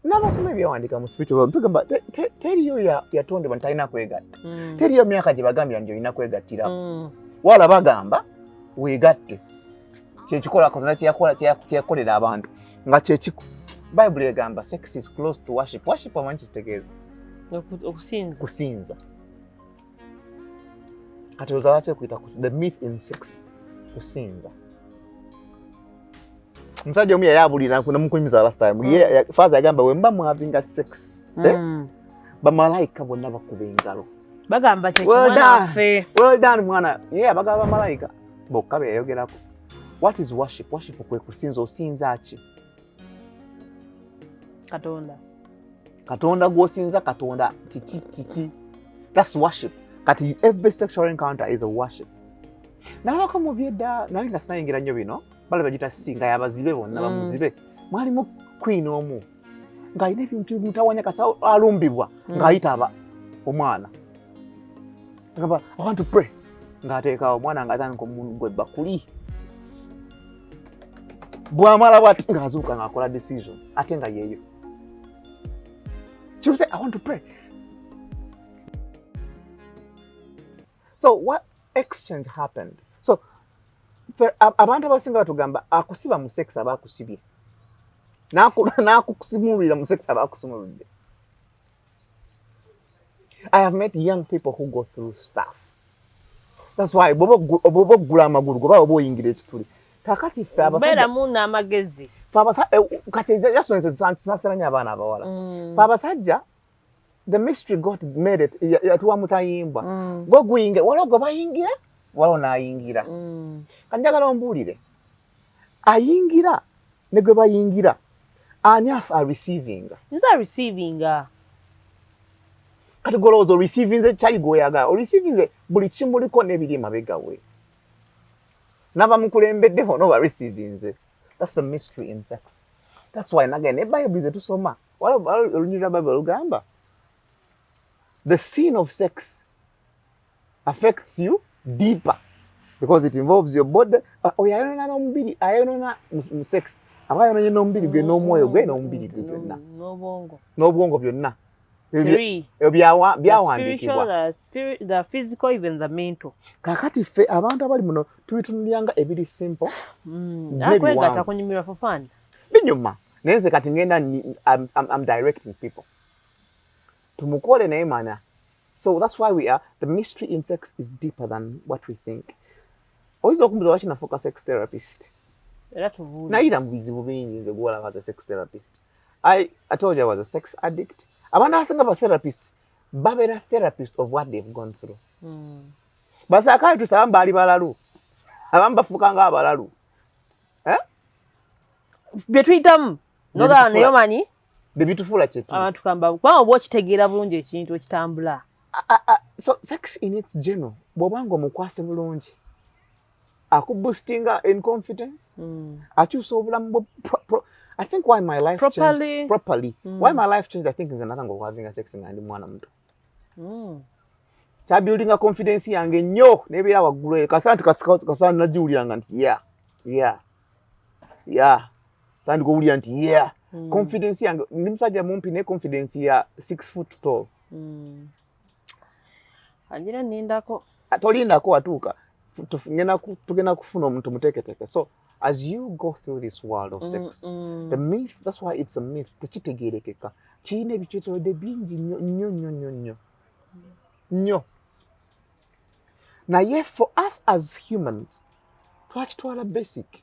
n'abasoma ebyawandika mu spiritual tugamba teriyo yatondebwa ntalina kwegatta. Teriyo myaka gye bagambira nti olina kwegattiramu. Wala bagamba weegatte. Kyekikola Katonda kyeyakolera abantu nga kyekiku. Bible egamba sex is close to worship. Worship amanyi kitegeeza kusinza. Kati ozawache kuita the myth in sex kusinza. Msajja omu yayabulira kuna mukunyumiza last time. Father agamba wemba mu having sex. Bamalayika bonna bakuba engalo. Bagamba kyekimwana affe. Well done mwana. Bagamba bamalayika. Bokka beyogerako. What is worship? Worship kwe kusinza osinza ki? Katonda gwosinza Katonda kiki. That's worship. Kati every sexual encounter is a worship. Nalabako mu byedda nali nga sinayingira nnyo bino bale bagita singa yabazibe bonna bamuzibe mwalimu queen omu ng'alina ebintu mutawanya kasa alumbibwa ng'ayita omwana agamba I want to pray ng'ateeka omwana ng'atandika omuntu gwe bakuli bw'amala bw'ati ng'azuuka ng'akola decision ate nga yeeyo. She would say I want to pray. So what exchange happened? So abantu abasinga batugamba akusiba mu sex abakusibye. Nakukusimulira mu sex abakusumulidde. I have met young people who go through stuff. That's why bobo gula amagulu goba obo oyingira ekituli. Kakati ffe abasajja bera muna amagezi. Ffe abasajja kati jasonse saseranya abaana abawala. Ffe abasajja the mystery God made it yatuwa mutayimbwa. Gwe guyinge wala gwe bayingira wala naayingira. Kanjagala ombulire. Ayingira ne gwe bayingira. Ani are receiving. Nza receiving. Kati golozo receiving ze chali goyaga. O receiving ze buli kimuliko nebiri mabega we. Nava mukulembedde hono ba receiving ze. That's the mystery in sex. That's why again the Bible is tusoma. Wala olunyira Bible ugamba. The sin of sex affects you deeper because it involves your body. Oyayona n'omubiri, ayona sex. Abayona n'omubiri gwe n'omwoyo gwe n'omubiri gwe byonna. N'obwongo byonna. Byawandikibwa. The physical, even the mental. Kakati ffe abantu abali muno tubitunuliranga ebiri simple. Nakwegata kunyumirwa for fun. Binyuma. Nenze kati ngenda I'm directing people. Tumukole naye mana. So that's why the mystery in sex is deeper than what we think. Oizo kumbuza wachina focus sex therapist. Naira mbizibu bingi nze gwola was a sex therapist. I told you I was a sex addict. Abana asenga ba therapist, babera therapist of what they've gone through. Basa kai tusamba ali balalu. Abamba fukanga abalalu. Betwitam noga neyo manyi bebitufula chetu. Abantu kamba kwa obo kitegeera bulungi ekintu ekitambula. So sex in its general bwobanga omukwase bulungi akuboostinga in confidence. Akyusa obulamu I think why my life changed properly. Why my life changed I think is another ngo having a sex ngandi mwana muto. Cha building a confidence yange nnyo nebira waggulu kasanti kasana na Julia nti yeah. Tandi go uli nti yeah. Confidence yange nimsajja mumpi ne confidence ya 6 foot tall. Anjira nindako. Atolindako atuka. Tugena kufuna omuntu muteketeke. So as you go through this world of sex, the myth, that's why it's a myth. Tekitegerekeka. Kine bichito de bingi nyo. Na yet for us as humans, twala basic.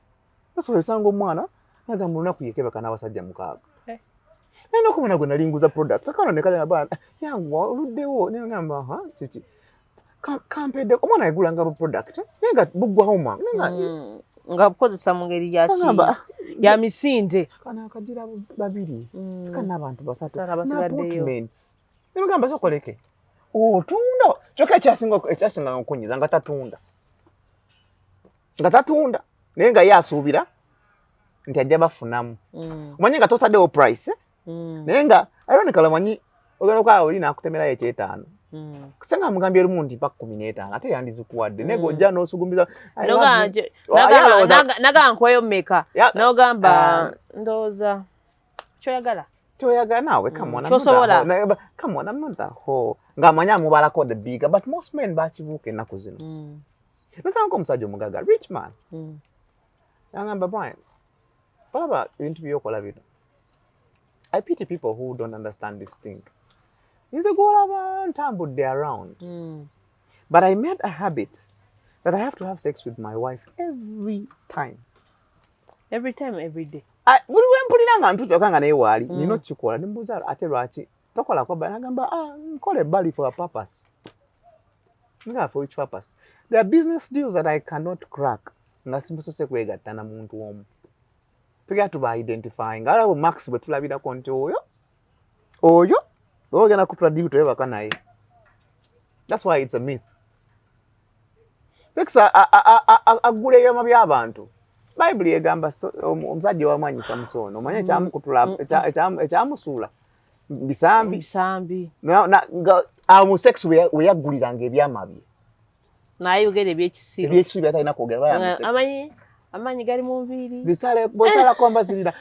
That's why sango mwana nagamba lunaku yekeba kana abasajja mukaaga. Nino kumuna gwe nalinguza product. Akano ne kala bana yangu oluddewo ne ngamba chichi. Kampede omwana yagula ngabo product. Nenga bugwa homa. Nga bukozesa mu ngeri ya misinde. Kana akajira babiri. Kana abantu basatu. Basabaddeyo. Ngamba sokoleke. Tunda. Choka ekyasinga nkunyiza nga tatunda. Nenga yasuubira nti ajja bafunamu. Omanyi nga totaddewo price. Nenga ironically manyi ogenda kwa oli nakutemera ekyetaano. Kusenga mugambye lumu nti mpaka 15 ate yandizikuwadde nego ojja n'osugumbiza naga nkweyo mmeka n'ogamba ndowooza kyoyagala Kyoyaga nawe, come on. Come on, I'm not that whole. Ngamanya mubalako the bigger, but most men bachibuke enaku zino. Nasanga omusajja omugaga, rich man. Yangamba Brian, what about ebintu byokola bino? I pity people who don't understand this thing. Nze gwolaba ntambudde around. But I made a habit that I have to have sex with my wife every time. Every time, every day. Buli wempulira nga ntuuse okanga naye waali nina okukikola ne mbuuza ate lwaki tokola kwa bali nagamba nkole bali for a purpose. Nga for which purpose? There are business deals that I cannot crack nga simusose kwegatta na muntu omu. Tugenda tuba identifying alabo Max bwe tulabirako nti oyo ogenda kutuladibu twebaka naye. That's why it's a myth. Sex agula ebyama by'abantu. Bible egamba omusajja wamwanyisa Musono omanye ekyamukutula ekyamusuula bisambi mu sex we yaguliranga ebyama bye n'ayogera ebyekisiru by'atalina kwogera amanyi gali mu nviiri zisale bw'osalako mbazirira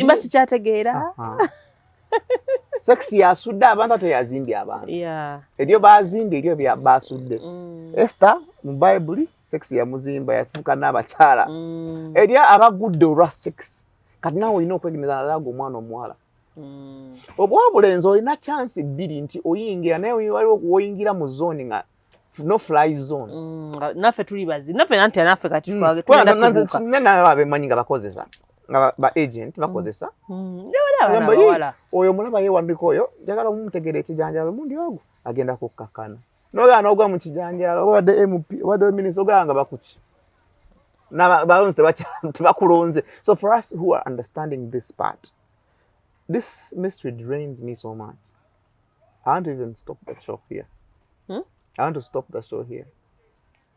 mba sikyategeera sex yasudde abantu ate yazimbye abantu eryo bazimbye eryo basudde Esther mu Bible sex yamuzimba yafuuka n'abakyala erya abagudde olwa sex kati naawe olina okwegeneza nalaga omwana omuwala obwabulenzi olina chance bbiri nti oyingira naye waliwo okuwoyingira mu zone nga no fly zone naffe tuli bazibu naffe nanti naffe kati nawe abemanyi nga bakozesa nga ba agent bakozesa oyo mulaba yewandika oyo njagala omumutegera ekijanjalo mundi ogwo agenda kukkakana nogaana ogwa mu kijanjalo obadde MP obadde minisita oganga bakuki balonzi tebakulonze. So for us who are understanding this part, this mystery drains me so much. I want to even stop the show here. I want to stop the show here.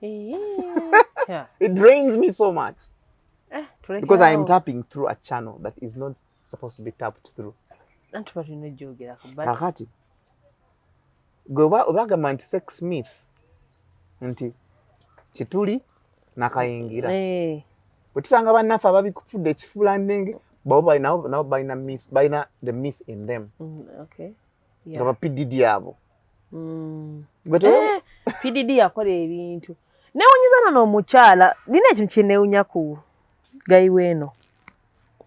Yeah. It drains me so much. Because I am tapping through a channel that is not supposed to be tapped through. Kakati. Obagamba nti sex myth nti kituli nakayingira. Bwe tusanga bannaffe ababikufudde ekifuulannenge bo nabo balina the myth in them. Nga ba PDD abo. PDD yakola ebintu. Newunyizana n'omukyala nina ekintu kyenewunya ku gayiweeno.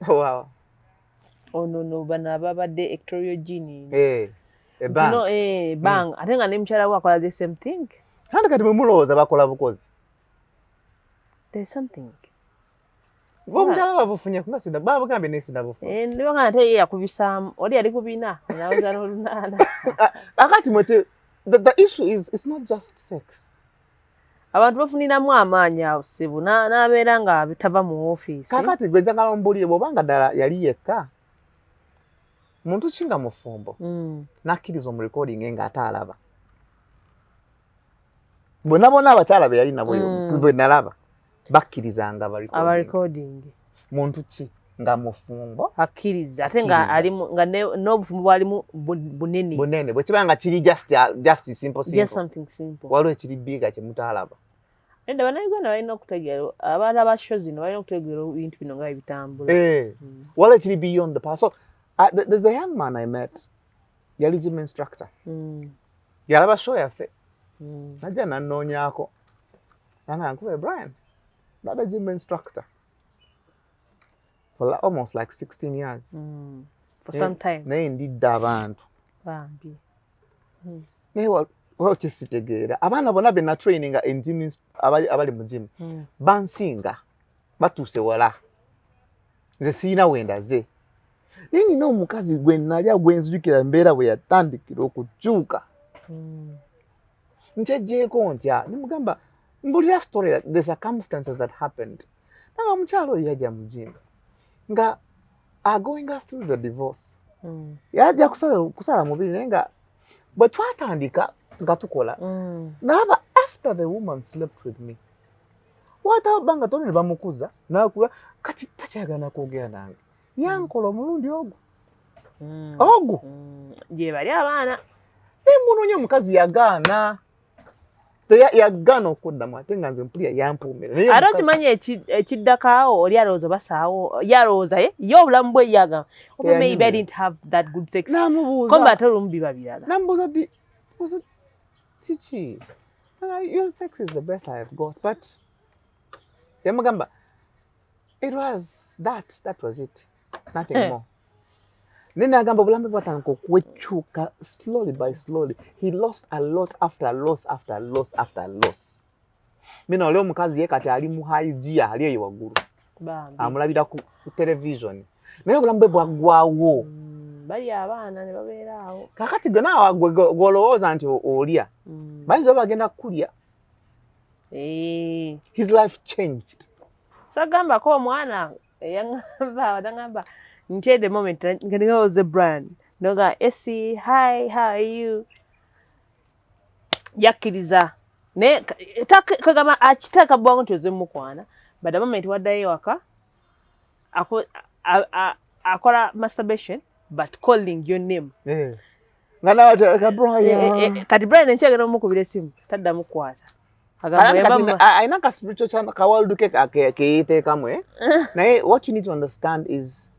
Wow. No bano ababadde ectorial gene. Bang. Bang. Ate nga ne mukyala we akola the same thing. Kandi kati mumulowooza bakola bukozi. There's something. Omukyala babufunye kunga sida babugambe nesida bufunye. Ndiwo nga ate ye yakubisaamu oli yali kubina nawuza n'olunaana. Akati mote the issue is it's not just sex. Abantu bafuniramu amaanyi awo ssibu n'abeera nga bitava mu ofiisi. Kakati gwe njagala ombulire bw'obanga ddala yali yekka muntu kinga mufumbo n'akkiriza omu recording ng'ate alaba. Bonna bonna abakyala be yali nabo bwe nalaba bakkirizanga aba recording. Muntu ki nga mufumbo akkiriza ate nga alimu nga n'obufumbo bwalimu bunene bwe kiba nga kiri just simple. Just something simple. Waliwo ekiri bigga kye mutalaba. Enda bannayuganda balina okutegeera abaana ba show zino balina okutegeera ebintu bino nga bitambula. Waliwo ekiri beyond the past. So there's a young man I met yali gym instructor. Yalaba show yaffe najja nannoonyaako nanga nkube Brian that gym instructor for almost like 16 years. For some time. Naye ndidde abantu bambi naye wakisitegeera abaana bonna be na traininga engine abali mu gym bansinga batuuse wala nze sirina wendaze naye nina omukazi gwe nalya gwenzijukira mbeera bwe yatandikira okukyuka nkyejjeeko ntya nimugamba mbulira story the circumstances that happened nanga mukyalo oyo yajja mu gym nga going through the divorce yajja kusala mubiri naye nga bwe twatandika nga tukola nalaba after the woman slept with me watabanga toni ne bamukuza nakula kati takyagana kwogera nange yankola omulundi ogwo gye bali abaana nemunoonya omukazi yagaana yagaana okuddamu ate nga nze mpulira yampuumira. Ate okimanyi ekiddakaawo oli alowooza basaawo yalowooza ye obulamu bwe yagamba maybe I didn't have that good sex. Komba ate olumu biba birala. Namubuuza ddi kiki? Your sex is the best I have got, but yamugamba it was that was it, nothing more. Nina agamba obulamu bwatandika okwekyuka slowly by slowly. He lost a lot after loss after loss after loss. Mina oli omukazi ye kati ali mu high gear ali eyo waggulu. Amulabira ku television. Naye obulamu bwe bwaggwawo. Bali abaana ne babeera awo. Kakati gwe naawe gw'olowooza nti olya. Bayinza bagenda kulya. His life changed. Sagambako omwana eyangamba until the moment I was a brand. Noga Essie, hi, how are you? Yakiriza. Ne kagama achitaka bwangu tuze mukwana. But the moment waddayo waka akola masturbation but calling your name. Ngana ka Brian. Kati Brian enchege no mukubira simu tadda mukwata. Aina ka spiritual channel ka world ke ite kamwe. Naye what you need to understand is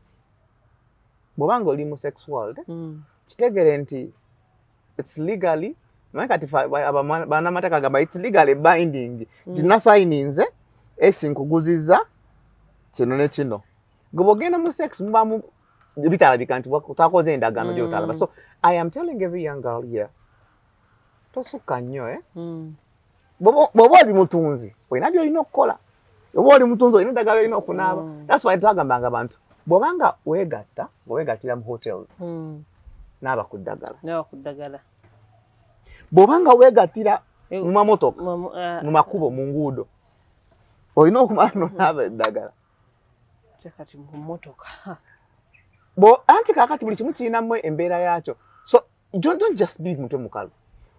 bobanga oli mu sex world kitegere nti it's legally kati bana mataka gamba it's legally binding tina signinze esinkuguzizza kino ne kino gobogenda mu sex mubamu bitalabika nti utakoze endagaano gyotalaba. So I am telling every young girl here tosuka nnyo bobo oli mutunzi olina byolina okukola, oba oli mutunzi olina eddagala olina okunaaba. That's why twagambanga abantu bw'obanga weegattira mu hotels naaba ku ddagala. Bw'obanga weegattira mu mamotoka mu makubo mu nguudo olina okumala n'onaaba eddagala. Anti kaakati buli kimu kirinamu embeera yaakyo. So don't just be mutwe mukalu.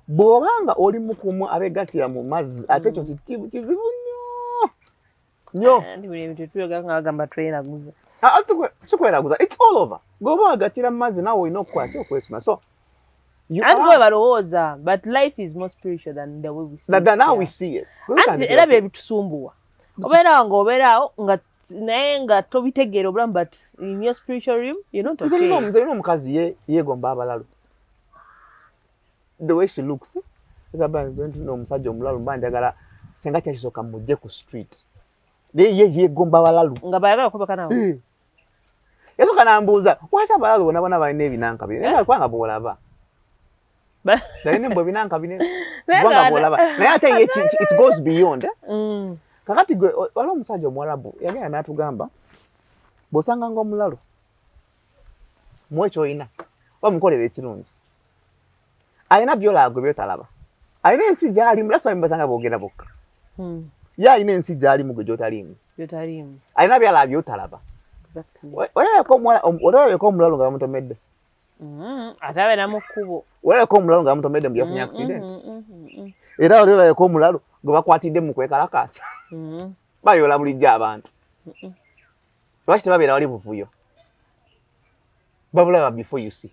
Bw'obanga oli mukumu abeegattira mu mazzi ate ekyo kizibu nnyo. It's all over. Goba agatira mazi nawe olina okukwata okwesima. So but life is more spiritual than the way we see it. Now we see it. Era bye bitusumbuwa. Obeerawo naye nga tobitegeera obulamu but in your spiritual realm you're not okay. Nze nina omukazi yeegomba abalalu. The way she looks. Omusajja omulalu mba njagala senga kyakisooka mujje ku street. Yeegomba abalalu. Nga bayagala okubaka nawe. Yasooka n'ambuuza lwaki abalalu bonna balina ebinanka binene naye kubanga bw'olaba. Balina embwa ebinanka binene kubanga bw'olaba. Naye ate it goes beyond. Kakati gwe waliwo omusajja Omwarabu yagenda n'atugamba bw'osanganga omulalu muwe ky'olina bamukolera ekirungi. Alina by'olaba byotalaba. Alina ensi gy'alimu that's why mbasanga boogera bokka. Ye alina ensi gy'alimu gwe gy'otaliimu. Alina by'alaba byotalaba. Olabeko omulalu nga bamutomedde. Ate abeera mu kkubo. Olabeko omulalu nga bamutomedde mu yafunye accident. Era olabeko omulalu gwe bakwatidde mu kwekalakaasa. Bayoola bulijjo abantu. Lwaki tebabeera wali buvuyo? Babulaba before you see.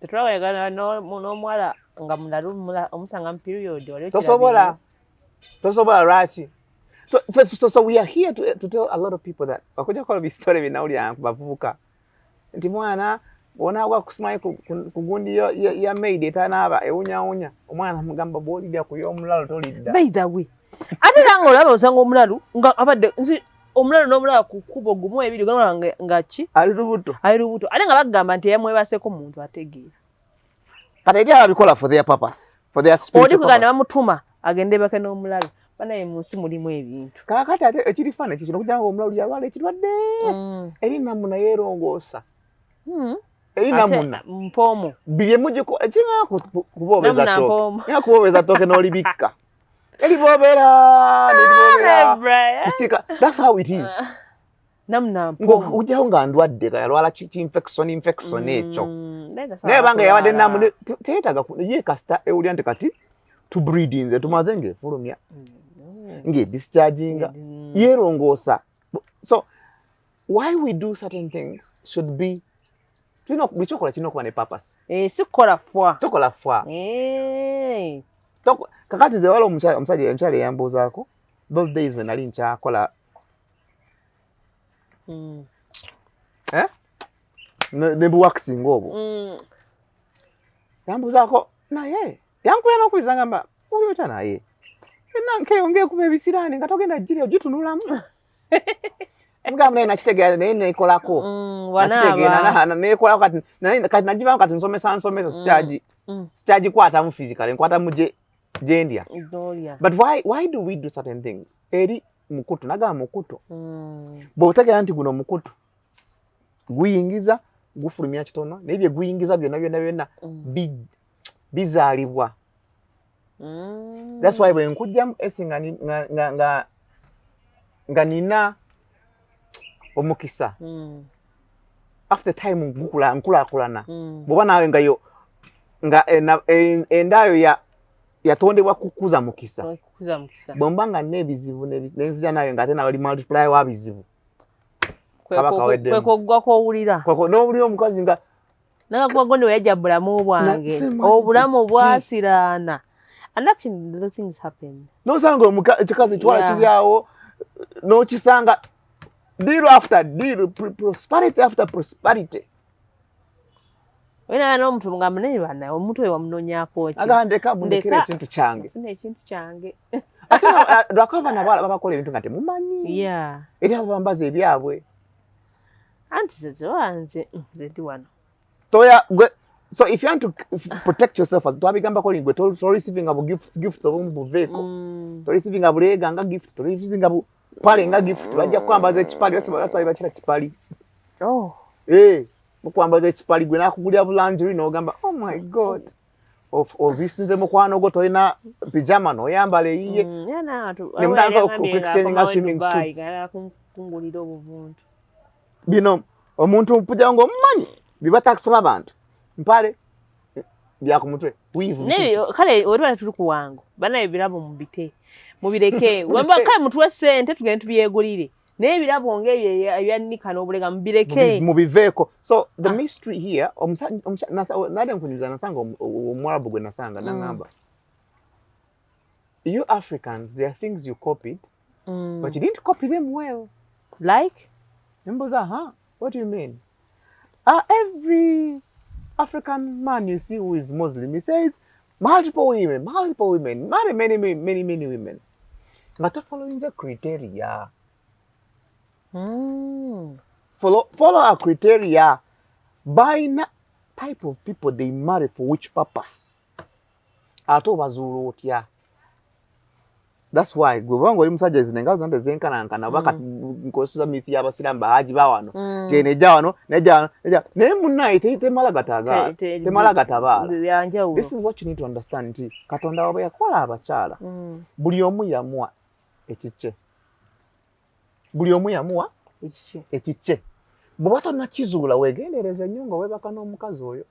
Tetwawayagala n'omuwala nga mulalu omusanga mu period. Tosobola lwaki? So we are here to tell a lot of people that wakujja kukola bisitole binawulira bavubuka nti mwana onaagwa kusimayo ku gundi ya maid etanaaba ewunyawunya omwana mugamba bw'olidda ku y'omulalu tolidda. By the way ate nange olaba osanga omulalu nga abadde omulalu n'omulala ku kkubo gumu ebiri gamala nga ki ali lubuto ate nga bagamba nti eyamwebaseeko muntu ategeera kati eri ababikola for their purpose for their spiritual purpose. Oli kuganda bamutuma agende bake n'omulalu banaye mu nsi mulimu ebintu. Kaakati ate ekirifaana ekyo kino kugira nga omulalu yalwala ekirwadde eri namuna yeerongoosa. Eri namuna mpoomo biri emugiko ekiringa kuboobeza ttooke nga kuboobeza ttooke n'olibikka eriboobera kusika. That's how it is. Namuna mpoomo ujjaho nga ndwadde yalwala infection ekyo naye banga yabadde namuna teyeetaaga ye kasita ewulira nti kati tubreedi nze tumaze ng'efulumya ng'edischarginga yeerongoosa. So why we do certain things should be buli kyokola kirina okuba ne purpose. Si kukola fwa. Tokola fwa. kakati ze wala omusajja yambuuzaako those days when nali nkyakola ne buwaxing obwo yambuuzaako naye yankuya n'okuyisa ngamba oyota naye nankeyongeye kuba ebisiraani nga togenda jjiri ogitunulamu mugamba naye nakitegeera naye neekolako neekolako kati nagibako kati nsomesa sikyagikwatamu physically nkwatamu gyendya. But why do we do certain things? Eri mukutu nagamba mukutu bw'otegeera nti guno mukutu guyingiza gufulumya kitono naye bye guyingiza byonna bizaalibwa. That's why bwe nkujjamu esi nga nina omukisa after time nkulaakulana bw'oba naawe nga endaayo yatondebwa kukuza mukisa bwe mba nga n'ebizibu nenzija nawe nga ate nawali multiply wa bizibu kwekoggwa kw'owulira n'owulira omukazi nga nagakubago ne yajja bulamu bwange obulamu bwasiraana. And actually the things happen. Nosanga ekikazi kiwala kiryawo n'okisanga deal after deal, prosperity after prosperity. Wena n'omuntu mugamba naye bana omuntu oyo wamunonyaako ki? Agandeka mundekera ekintu kyange. Ekintu kyange. Ate lwakava nabala babakola ebintu nga temumanyi. Yeah. Eri abo bambaza ebyabwe. Anti zewanze zedi wano. Toya so if you want to protect yourself as twabigamba calling gwe to receiving abo gifts obumbu veko. To receiving abo lega nga gift, to receiving abo pale nga gift bajja kwambaza ekipali basaba bakira kipali. Mukwambaza ekipali gwe nakugulya bulanjiri n'ogamba oh my god of vistinze mukwano go toyina pijama n'oyambala eyiye nemutandika okuexchanging swimming suits kungulira obuvuntu bino omuntu mpujja ngo omumanyi bibatakisaba abantu mpale bya ku mutwe kale olwala tuli ku wangu banaye ebirabo mubireke wamba kale mutuwe ssente tugende tubyegulire naye ebirabo ng'ebyo ebyannika n'obulega mubireke mubiveeko. So the mystery here nade nkunyumiza nasanga omwarabu gwe nasanga nangamba you Africans there are things you copied but you didn't copy them well. Like? Mbuza, what do you mean? Every African man you see who is Muslim, he says multiple women, marry many women. Ngata following the criteria. Follow our criteria by type of people they marry for which purpose. Ato bazuru otya. That's why gwebango oli musajja zinenga zante zenkanankana baka nkoseza mithi y'abasiramba haji bawano tene jawano neja ne munnaye temalagataga temalagatabala. This is what you need to understand nti Katonda waba yakola abakyala buli omu yamua ekice buli omu yamua ekice bw'oba tonnakizuula weegendereza nnyo nga weebaka n'omukazi oyo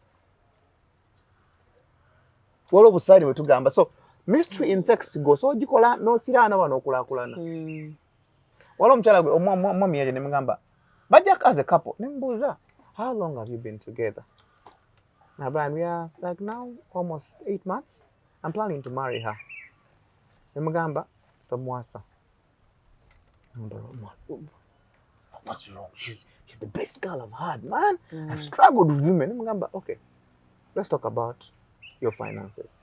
waliwo obusaani bwe tugamba. So mystery in sex go so gikola no sirana wano okulakulana. Wala omukyala gwe omwami yaje ne mugamba bajja as a couple nembuuza how long have you been together? Now Brian, we are like now almost 8 months. I'm planning to marry her. Ne mugamba tomwasa. What's wrong? She's the best girl I've had, man. I've struggled with women. Ne mugamba okay, let's talk about your finances.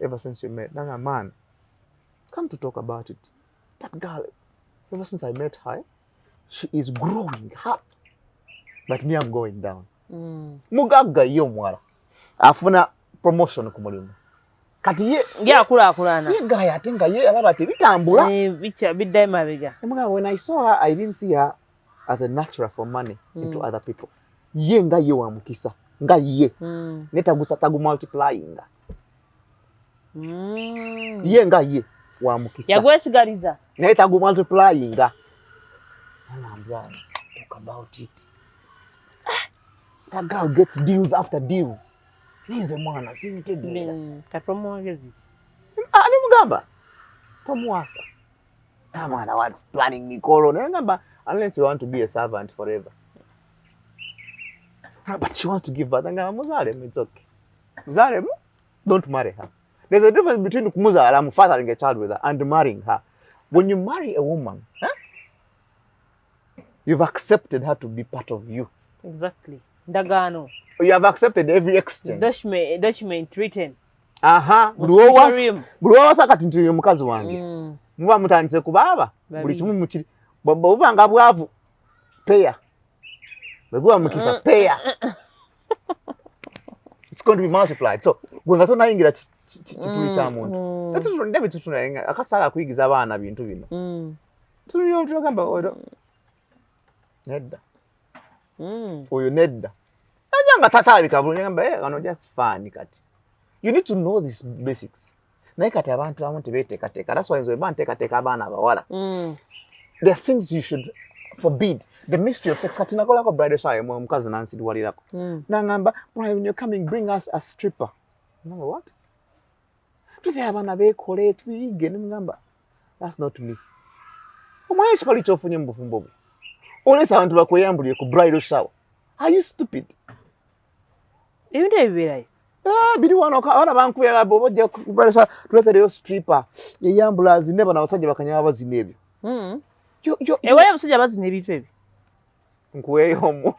Ever since you met, Nanga man, come to talk about it. That girl, ever since I met her, she is growing up. But me, I'm going down. Mugaga yo mwala. Afuna promotion ku mulimu. Kati ye akulakulana. Ye guy atenga ye alabate bitambula. Bicha bidde mabega. Mugaga, when I saw her, I didn't see her as a natural for money into other people. Ye nga ye wa mukisa. Nga ye. Neta gusa tagu multiplying. Ye nga ye wa mukisa yagwesigaliza naye tagu multiplying talk about it. That girl gets deals after deals. Ninze mwana simitegeera katomwagezi ani mugamba tomwasa mwana was planning mikolo naye ngamba unless you want to be a servant forever. But she wants to give birth ngamba muzalemu, it's okay. Muzalemu, don't marry her. There's a difference between kumuzaala, fathering a child with her, and marrying her. When you marry a woman, you've accepted her to be part of you. Exactly. Ndagaano. You have accepted every exchange. Document written. Buli wawasa kati nti mukazi wange. Muba mutandise kubaaba. Buli kimu mukiri. Bw'oba nga bwavu, peya. Bwe mukisa, peya. It's going to be multiplied. So, bwenga tonayingira kituli kya muntu. Ndabye tutunayenga akasaala kuyigiza abaana bintu bino. Tulyo omuntu agamba oyo nedda. Oyo nedda. Nga tatabika bulungi ngamba kano just fun kati. You need to know these basics. Naye kati abantu abamu tebeteekateeka. That's why nze bwe nteekateeka abaana abawala. There are things you should forbid. The mystery of sex. Kati nakolako bridal shower mukazi nansiduwalirako. Nangamba, Brian, when you're coming, bring us a stripper. Nangamba, what? Tuze abaana beekole tuyige ngamba. That's not me. Omanye kipali kyofunye mu bufumbo bwe. Olesa abantu bakweyambulie ku bridal shower. Are you stupid? Ebintu ebibirayo. Biri wano abaana bankubira bojja ku bridal shower tuleetereyo stripper. Yeyambula azine bano abasajja bakanyama bazina ebyo. Ewali abasajja bazina ebintu ebyo. Nkuweeyo omu.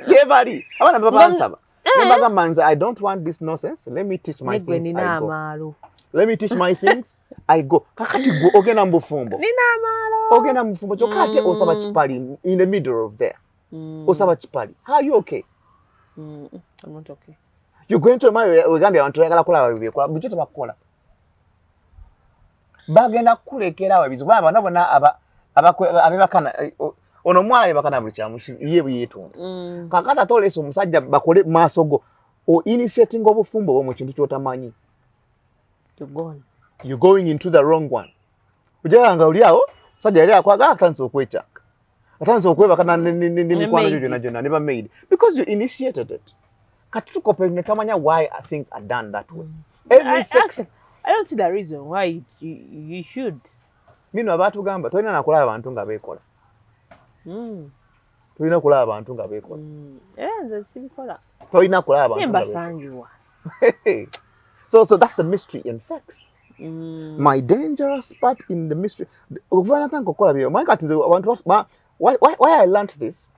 Gyebali. Abaana babansaba. Nebagamba nze, I don't want this nonsense. Let me teach my things. I go. Let me teach my things. I go. Kakati gwe ogenda mu bufumbo. Nina amaalo. Ogenda mu bufumbo kyokka ate osaba kipali in the middle of there. Osaba kipali. How are you okay? I'm not okay. You're going to marry wegambye abantu oyagala kulaba bibyekola bujjo tebakukola. Bagenda kulekera ababizi baba nabona abebakana ono mwana yebakana buli kyamu ye buyetunda. Kakata toleso omusajja bakole maaso go o initiating obufumbo bwo mu kintu kyotamanyi. You're going into the wrong one. Ujanga uliao sajja yali akwagala atanze okwechaka. Atanze okwebakana n'emikwano gyo gyonna never made because you initiated it. Katuko netamanya why things are done that way. Every sex I don't see the reason why you should. Mino abantu gamba tolina nakulaba abantu nga beekola. Tolina kulaba abantu nga beekola. Nze sibikola. Tolina kulaba abantu nga beekola. So that's the mystery in sex. My dangerous part in the mystery. Why I learned this?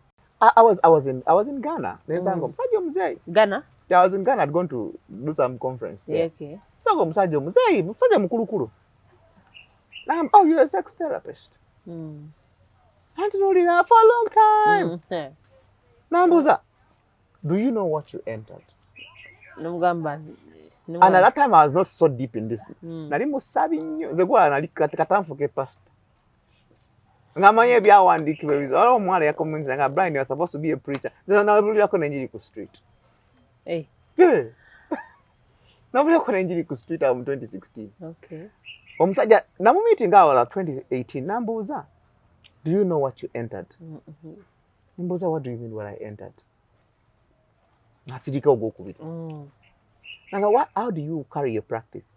I was in Ghana. Ghana? Yeah, I was in Ghana. I'd gone to do some conference there. Yeah, okay. Oh, you're a sex therapist. I hadn't known that for a long time. Nambuza, do you know what you entered? And at that time, I was not so deep in this. Nali musabi nnyo. Nze gwa nali katanfuke past. Ngamanye byawandikibwa bizo. Ala omwala yakomenza nga Brian was supposed to be a preacher. Nze nabulirako n'enjiri ku street. Hey. Yeah. Nabulirako n'enjiri ku street mu 2016. Okay. Omusajja namu meeting awala 2018 nambuuza, do you know what you entered? Nambuuza, what do you mean what I entered? Nasirika ogwokubiri. How do you carry your practice?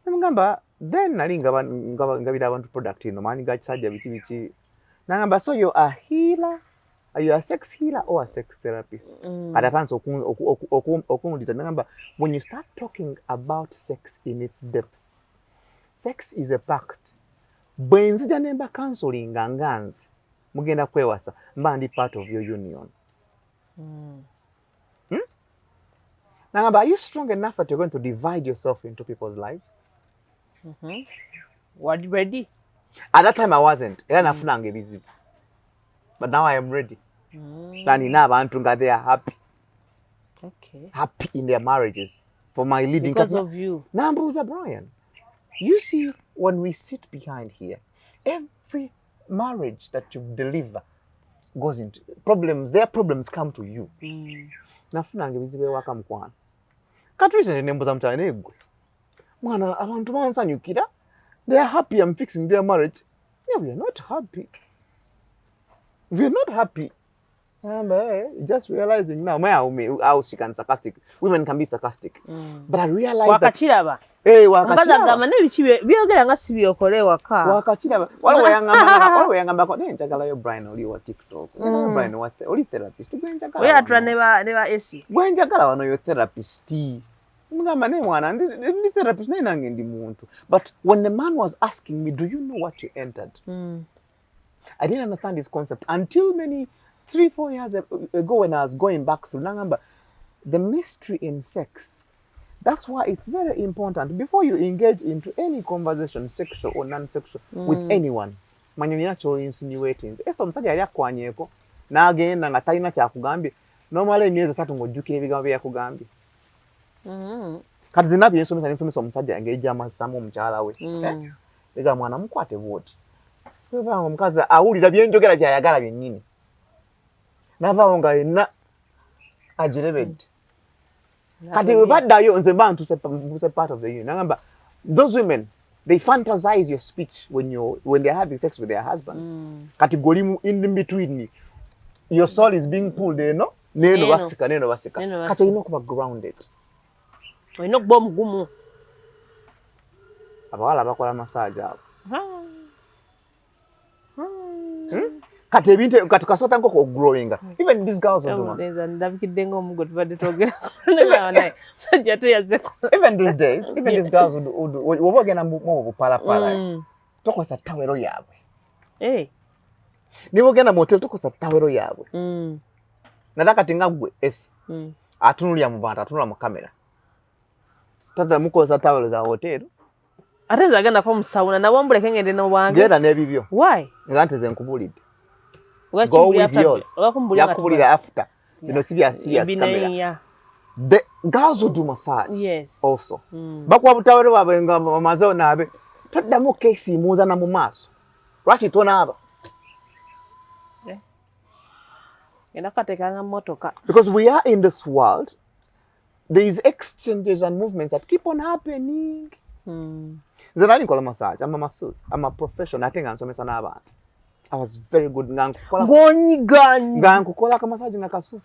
Namugamba, then nali ngabira abantu product ino mani gakisajja biki. Nangamba, so you're a healer? Are you a sex healer or a sex therapist? At that time, when you start talking about sex in its depth, sex is a pact. Bwenzija nemba counseling nganzi mugenda kwewasa mba ndi part of your union. Nangamba, are you strong enough that you're going to divide yourself into people's lives? Were you ready? At that time I wasn't. Era nafunanga ebizibu. But now I am ready. And ina abantu nga they are happy. Okay. Happy in their marriages. For my leading. Because of you. Nambuza Brian. You see, when we sit behind here, every marriage that you deliver goes into problems. Their problems come to you. Nafunanga ebizibu ewaka mukwano. Kati recently nembuza mutane egwe. Mwana abantu bansanyukira. They are happy I'm fixing their marriage. Yeah, we are not happy. We are not happy. Just realizing now, how she can sarcastic. Women can be sarcastic. But I realize Wakachiraba. Wakachiraba. Byogera nga sibyokole waka. Wakachiraba. Waliwo yangamba njagala yo Brian oli wa TikTok. Brian oli therapist. We atula neba esi. Gwe njagala wano yo therapist. Mugamba ne mwana ndi therapist naye nange ndi muntu. But when the man was asking me, do you know what you entered? I didn't understand this concept until 3-4 years ago when I was going back through Nangamba. The mystery in sex. That's why it's very important before you engage into any conversation, sexual or non-sexual, with anyone. Manyanya cho insinuating. Esto msajja yali akwanyeko n'agenda nga talina kyakugambye. Normally emyezi 3 ng'ojjukira ebigambo bye yakugambye. Kati zina nsomesa omusajja engeri amasamu omukyala we. Ega mwana mukwate bwoti. Kuba omukazi awulira byenjogera byayagala byennyini. Navaawo nga yenna agirebedde. Kati we baddayo nze bantu se part of the union. Nagamba those women, they fantasize your speech when they're having sex with their husbands. Kati golimu in between, your soul is being pulled, neno basika. Kati olina okuba grounded. Olina okuba omugumu. Abawala bakola massage abo. Kati ebintu kati kasota nkoko growing. Even these girls are doing. Ndabikidde ng'omugo tubadde twogera naye musajja teyazeko. Even these days, these girls would woba ogenda mu bupalapala. Tokozesa ttawero yaabwe. Niba ogenda mu hotel tokozesa ttawero yaabwe. Nada kati nga ggwe esi. Atunulira mu bantu, atunula mu kamera. Tata mukozesa ttawero za hotel. Ate nze agenda ko musawuna nawe mbuleke ngende n'obwange. Genda n'ebibyo. Why? Nga nti ze nkubulidde. Go with yours. Yakubulira after. You know, serious camera. The girls who do massage. Yes. Also. Bakwa butawero babe nga bamaze naabe. Toddamu kesi muza na mu maaso. Lwaki tonaaba? Because we are in this world, there is exchanges and movements that keep on happening. Zenani kola massage. I'm a masseuse. I'm a professional. I think I'm somesana n'abantu. I was very good. Ngankukola ka massage ngakasufu.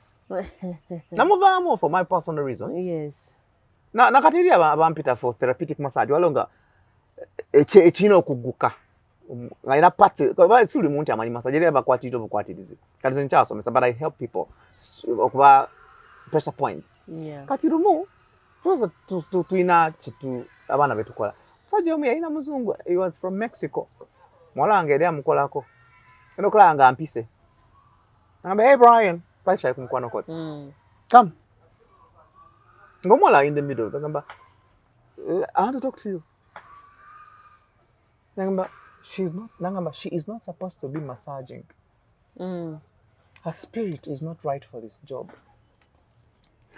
Namuvamo for my personal reasons. Yes. Nakatiri abampita for therapeutic massage. Walonga echino okuguka. Ngaina party. Kwa suli muntu amani massage ere abakwatito bukwatirizi. Kati nkyasomesa but I help people okuba pressure points. Yeah. Kati rumu tuina chitu abana betukola. Massage omu yalina muzungu. He was from Mexico. Mwalange eri amukolako. Enokola nga ampise. Ngamba, hey Brian, pasha kumkwano kots. Come. Ngomola in the middle. Ngamba, I want to talk to you. Ngamba, she is not supposed to be massaging. Her spirit is not right for this job.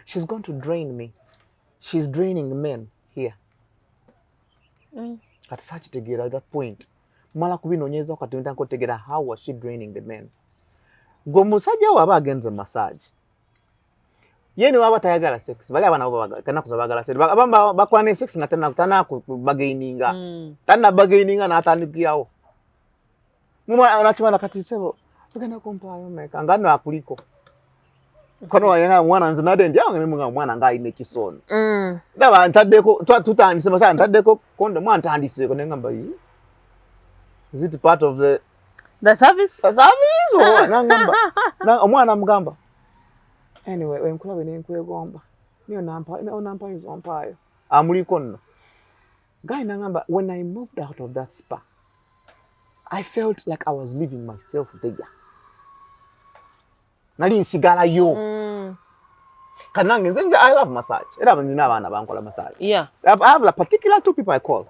She's going to drain me. She's draining men here. At such a at that point. Mala kubinonyeza okatunta nkotegera how was she draining the men. Go musajja waba agenza massage. Yeni waba tayagala sex. Bali abana baba kana kuzabagala sex. Abamba bakwane sex ngatana tana bagaininga. Tana bagaininga na atanikiyawo. Muma anachimana kati sebo. Tugenda kumpayo meka ngano akuliko. Kono wayanga mwana nze nade ndyange nemunga mwana nga ine kisono. Daba ntadeko tutandise masana ntadeko kondo mwana ntandise konengamba yi. Is it part of the service? The service or nangamba? Na omwana mugamba. Anyway, when kulabe nenkwegomba. Niyo nampa is umpire. Amuliko nno. Guy nangamba, when I moved out of that spa, I felt like I was leaving myself there. Nali nsigala yo. Kanange nze I love massage. Era nina abana bankola massage. Yeah. I have a particular 2 people I call.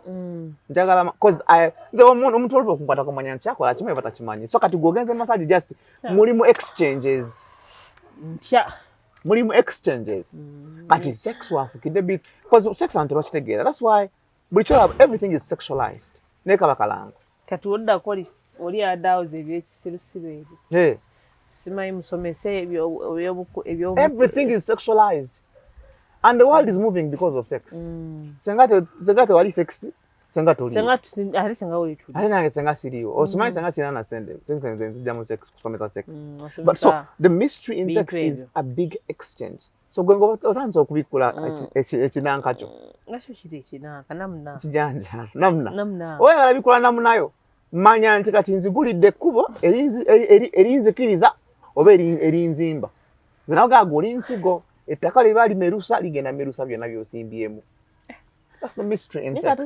Njagala because nze omuntu olwo kumpata ko manya nchako la chimwe batachimanyi. So kati gogenze massage just mulimu exchanges. Mulimu exchanges. Kati sex wafukide bit because sex and touch together. That's why everything is sexualized. Neka bakalango. Kati odda koli oli adaoze ebyekisirusiru ebyo. Everything is sexualized. And the world is moving because of sex. Sengato wali sexy. Sengato oli. Ari senga oli tu. Ari nange senga siriyo. Osumai senga sina na sende. Senga jamu sex kusomesa sex. But so the mystery in sex is a big exchange. So gwengo otanzo kubikula echinankacho. Nasho chiti echinanka namna. Chijanja namna. Oya alabikula namnayo. Manya nti kati nzigulidde kubo erinzikiriza oba erinzimba. Zinaga goli nsigo ettaka lye baali merusa ligenda merusa byonna by'osimbyemu. That's the mystery in sex.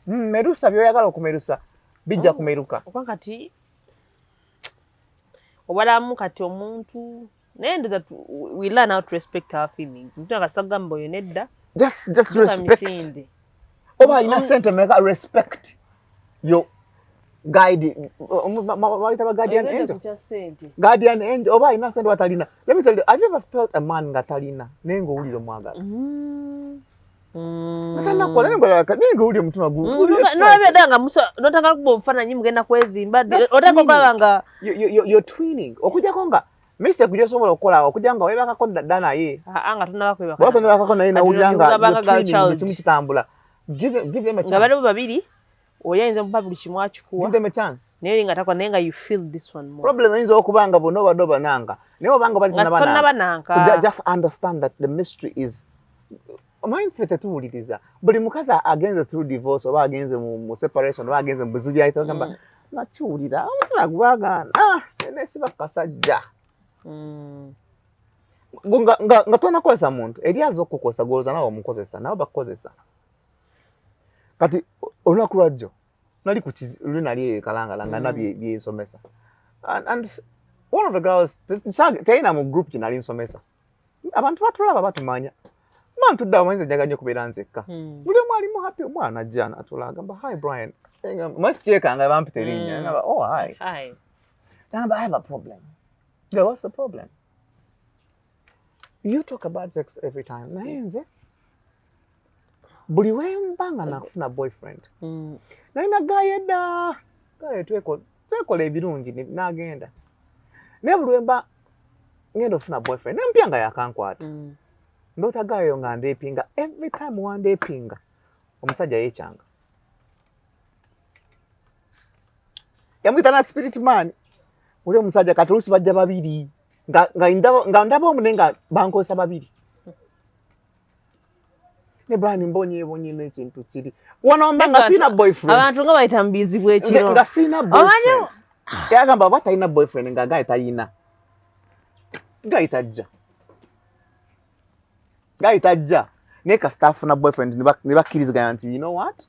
Merusa by'oyagala okumerusa bijja kumeruka. Oba kati obalamu kati omuntu naye ndoza we learn how to respect our feelings. Mtu akasagamba oyo nedda. Just respect. Oba alina sente meka respect yo guide guardian angel. Guardian angel oba alina sente watalina. Let me tell you, have you ever felt a man nga talina nengo uli omwagala? Natana kwa nengo uli mtu magu. Nobedanga muso notaka kubofana mugenda kwezimba otaka kwabanga you're twinning okuja konga Mr. Kujo sobola okola okujanga webaka ko dana ye. Anga tunaba Watu nebaka ko naye na ulyanga tumu kitambula. Give them a chance. Ngabale babiri oyenze mpabuli kimwachikuwa. Give them a chance. Naye ngatakwa nenga you feel this one more. Problem is okubanga bonoba doba nanga. Neyo banga bali bananga. So just understand that the mystery is mindful tuwuliriza. Buli mukaza agenze through divorce oba agenze mu separation oba agenze mu buzubi ayita kamba nachuulira omuntu agwagana nesi bakasajja. Nga tona kosa muntu eriazo okukosa goza nawo omukozesa nawo bakozesa kati olunaku lwajjo nali ku lunali kalanga nabye byesomesa and one of the girls tayina mu group kinali nsomesa abantu batulaba batumanya mantu dda mwenze njaganye kubeera nzekka buli mwalimu happy omwana jana atulaga mba hi Brian masicheka nga bampite linnya ngaba oh hi namba I have a problem. Yeah, what's the problem? You talk about sex every time. Nayenze. Buli wembanga nakufuna boyfriend. Na ina gayeda. Gaye twekola ebirungi nagenda. Ne buli wemba ngendo funa boyfriend. Nempyanga yakankwata. Ndota gayo nga ndepinga every time one day pinga. Omusajja yechanga. Yamwita na spirit man. Ule omusajja katulusi bajja babiri nga ndaba omunenga bankosa babiri ne Brian mbonye n'ekintu kiri wanomba nga sina boyfriend abantu nga bayita mbizi bwekiro nga sina boyfriend yagamba batayina boyfriend nga gayita gayita ne ka staff na boyfriend ne bakiriziganya nti you know what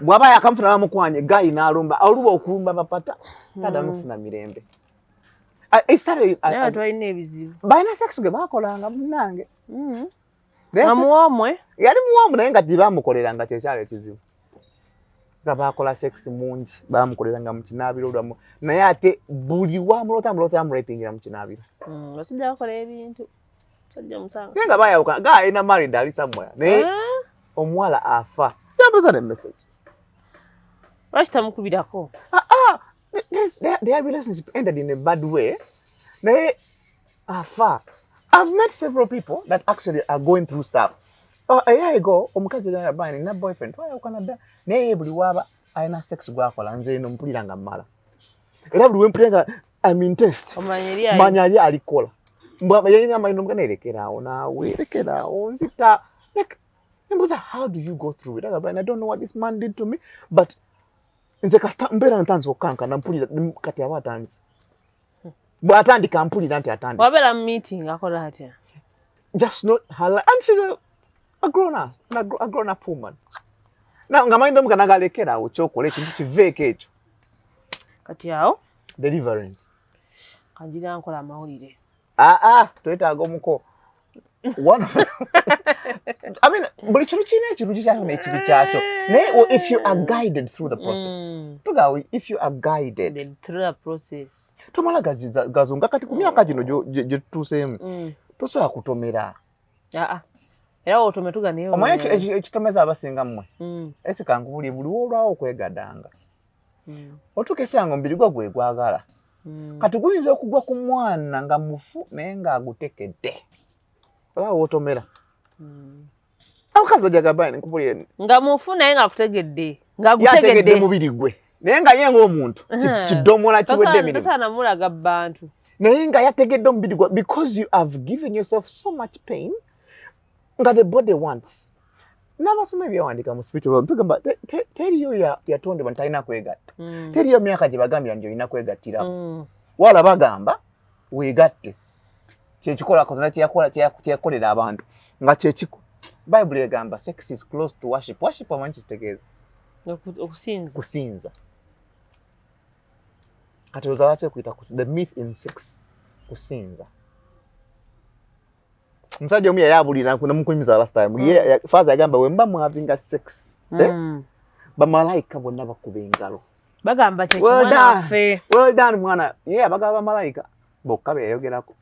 bwaba yakamfuna bamukwanye gayi n'alumba oluba okulumba bapata tada mufuna mirembe baina sex ge bakolanga munange amuomwe yali muomwe naye nga tibamukoleranga kyekyalo ekizibu nga bakola sex mungi bamukoleranga mu kinaabiro lwamu naye ate buli wamulota amurapingira mu kinaabiro basajja bakola ebintu sajja musanga naye nga bayawuka gayi na married ali somewhere naye omuwala afa yambuza ne message Rashta mukubirako. Their relationship ended in a bad way. They are far. I've met several people that actually are going through stuff. A year ago, omukazi gana Brian ina boyfriend. Why Canada? Naye buli waba aina sex gwakola nze no mpuliranga mala. Era buli wempuliranga I'm in test. Manyali alikola. Mbwa yenya mayino mukana elekerawo nawe elekerawo nzita. Like, how do you go through it? Brian, I don't know what this man did to me, but nze kasta mbera ntanzo kanka nampulira kati abatanzi bwatandika mpulira nti atandise wabera meeting akola atya just not her and she's a grown up woman na ngamayindo mukanagalekera ochokola ekintu kiveeke ekyo kati awo deliverance kanjira nkola amawulire twetaaga omuko one I mean buli kintu kina ekirugi kyakyo n'ekibi kyakyo naye if you are guided through the process tugawe if you are guided through the process tomala gazunga kati ku myaka gino gye tutuuseemu tosobola kutomera era otometuga naye omanyi ekitomeza abasinga mmwe esikangubuli buli olwawo okwegadanga otuuka esanga omubiri gwo gwegwagala kati guyinza okugwa ku mwana nga mufu naye ng'agutekedde olwawo otomera abakazi bajaga Brian nkubulire nga mufu naye ng'akutegedde yategedde mubiri gwe naye nga ye ng'omuntu kidomola kiwedde emirimu tosaana mulaga bantu naye nga yategedde omubiri gwe because you have given yourself so much pain nga the body wants n'abasoma ebyawandika mu spiritual tugamba teriyo yatondebwa nti alina kwegatta teriyo myaka gye bagambira nti olina kwegattiramu wala bagamba weegatte kyekikola Katonda kyeyakolera abantu nga kyekiko Bible egamba sex is close to worship. Worship amanyi kitegeeza kusinza. Kati ozawache kuita the myth in sex kusinza. Msajja omu yayabulira kuna mukunyumiza last time. Father yagamba wemba mwavinga sex. Bamalayika bonna bakuba engalo. Bagamba mwana affe. Well done mwana. Bagamba bamalayika bokka beyogerako.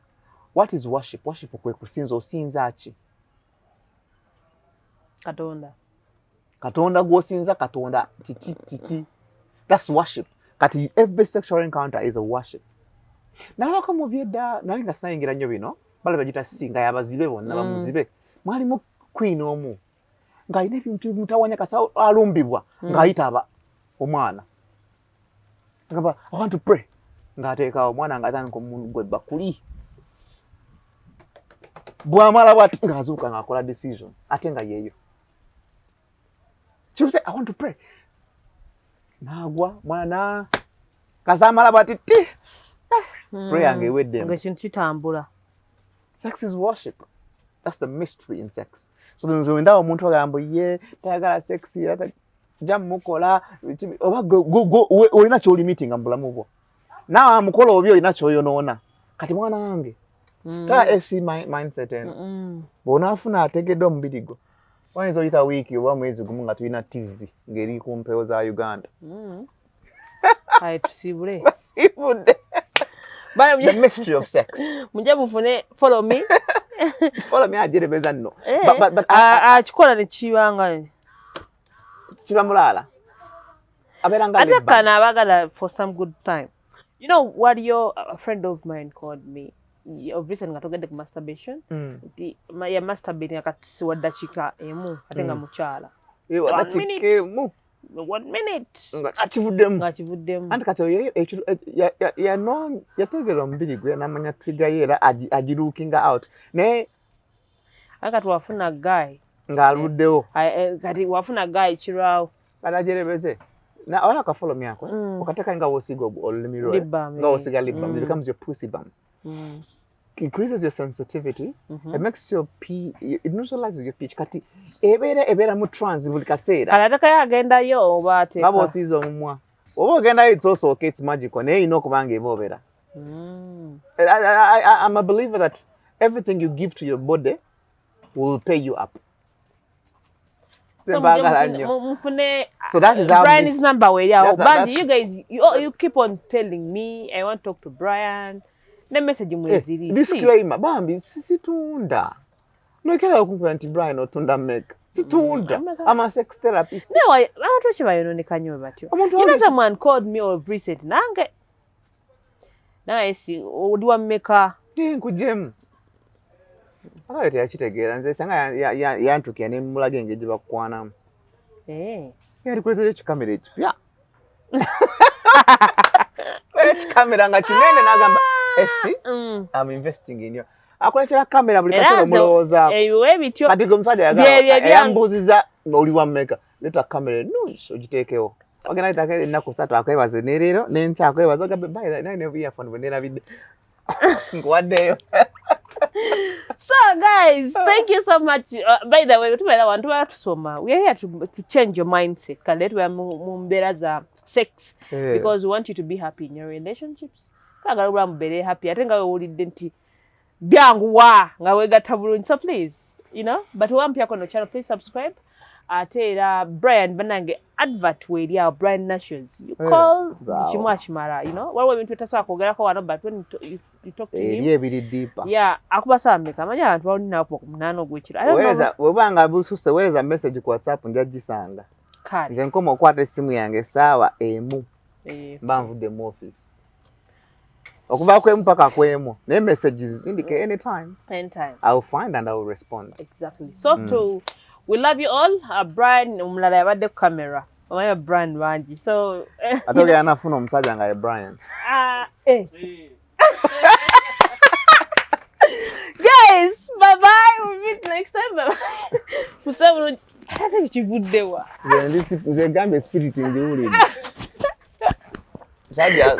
What is worship? Worship kwe kusinza osinza ki? Katonda gwosinza Katonda titi. That's worship. Kati every sexual encounter is a worship. Naye kama vyeda nali nga sayingira nnyo bino bale bagita singa yabazibe bonna bamuzibe mwalimu queen omu nga ine bintu mutawanya kasa alumbibwa nga ayita omwana ngaba I want to pray nga ateeka omwana nga atandika omuntu gwe bakuli bwamala bwati nga azuuka nga akola decision ate nga yeyo she say I want to pray nagwa mwana kazamala bwati ti pray angewedde ngekintu kitambula. Sex is worship. That's the mystery in sex. So when omuntu agamba ye tayagala sex ata jamukola oba go olina kyoli meeting ambulamu bwo nawe amukola obi olina kyoyonoona kati mwana wange ta esi mindset eno bonafuna ategedde omubiri gwo wayinza oyita wiiki oba mwezi gumu nga tulina TV ngeri ku mpewo za Uganda aye tusibule the mystery of sex. Mujja mufune follow me. Follow me ajerebeza nno. But kikola ne kibanga. Kiba mulala. Aberanga lebba. Atakana abagala for some good time. You know what a friend of mine called me. Obviously ngatogedde ku masturbation. Ya masturbating akati wadachika emu atenga muchala. 1 minute. Ngachivuddemu. Anti kati oyo yategera omubiri gwe namanya trigger yera agirukinga out. Ne akati wafuna guy nga aluddewo. Kati wafuna guy kiraawo. Balajerebeze. Na ola ka follow me yako. Okateka nga wosiga olulimi lwo. Nga wosiga lip balm. It becomes your pussy balm. It increases your sensitivity. It makes your pee, it neutralizes your pH. Kati ebera mu trance buli kaseera. Alataka yagenda yo oba ateka. Babo sizo omumwa. Oba ogenda it's also okay, it's magical. Naye ino kubanga ebobera. I'm a believer that everything you give to your body will pay you up. So that is how Brian is number way. Yeah, Bandi, you guys, you keep on telling me I want to talk to Brian. The message mweziri. Disclaimer, Bambi, situunda. No kera okumpira nti Brian otunda make. Situunda. I'm a sex therapist. No, I don't know why you know kanyo batyo. You know someone called me of recent. Nange. Na esi odiwa maker. Nkujemu. Akayete yakitegeera nze sanga yantukya ne mulage engeje bakwanamu. Yali kwete ekikamera ekipya. Ekikamera nga kinene n'agamba esi I'm investing in you. Akulekera kamera buli kasero mulowooza. Ebiwe bityo. Kati gomsajja yambuuziza oli wa mmeka. Leta kamera nush ogiteekewo. Ogenda itaka ennaku 3 akwebaze ne leero n'enkya akwebaza ogambe bye naye ne earphone bwe nerabidde. Nkwaddeyo. So guys, thank you so much. By the way, we are here to change your mindset. Sex because we want you to be happy in your relationships. Happy. I think I would identity. So please, you know, but one people on the channel, please subscribe. Brian Banange advert with your Brian Nations. You call Chimashimara, you know. What we Twitter so but when you talk to him, yeah, very deeper. Yeah, akubasame kamanya abantu balina nano gwekira. I don't know. Webanga bususe weza message ku WhatsApp njagisanga. Kale. Nze nkoma okwata essimu yange sawa emu. Banvudde mu office. Okuva kwemu paka kwemu. Ne messages indicate anytime. Anytime. I'll find and I will respond. Exactly. So we love you all. Brian umulala yabadde ku camera. Omanya Brian wangi. So atoge anafuna omusajja nga Brian. Guys, bye bye. We'll meet next time. Bye bye. Musabulu chibuddewa. Nze gambe spirit ndi uli. Musajja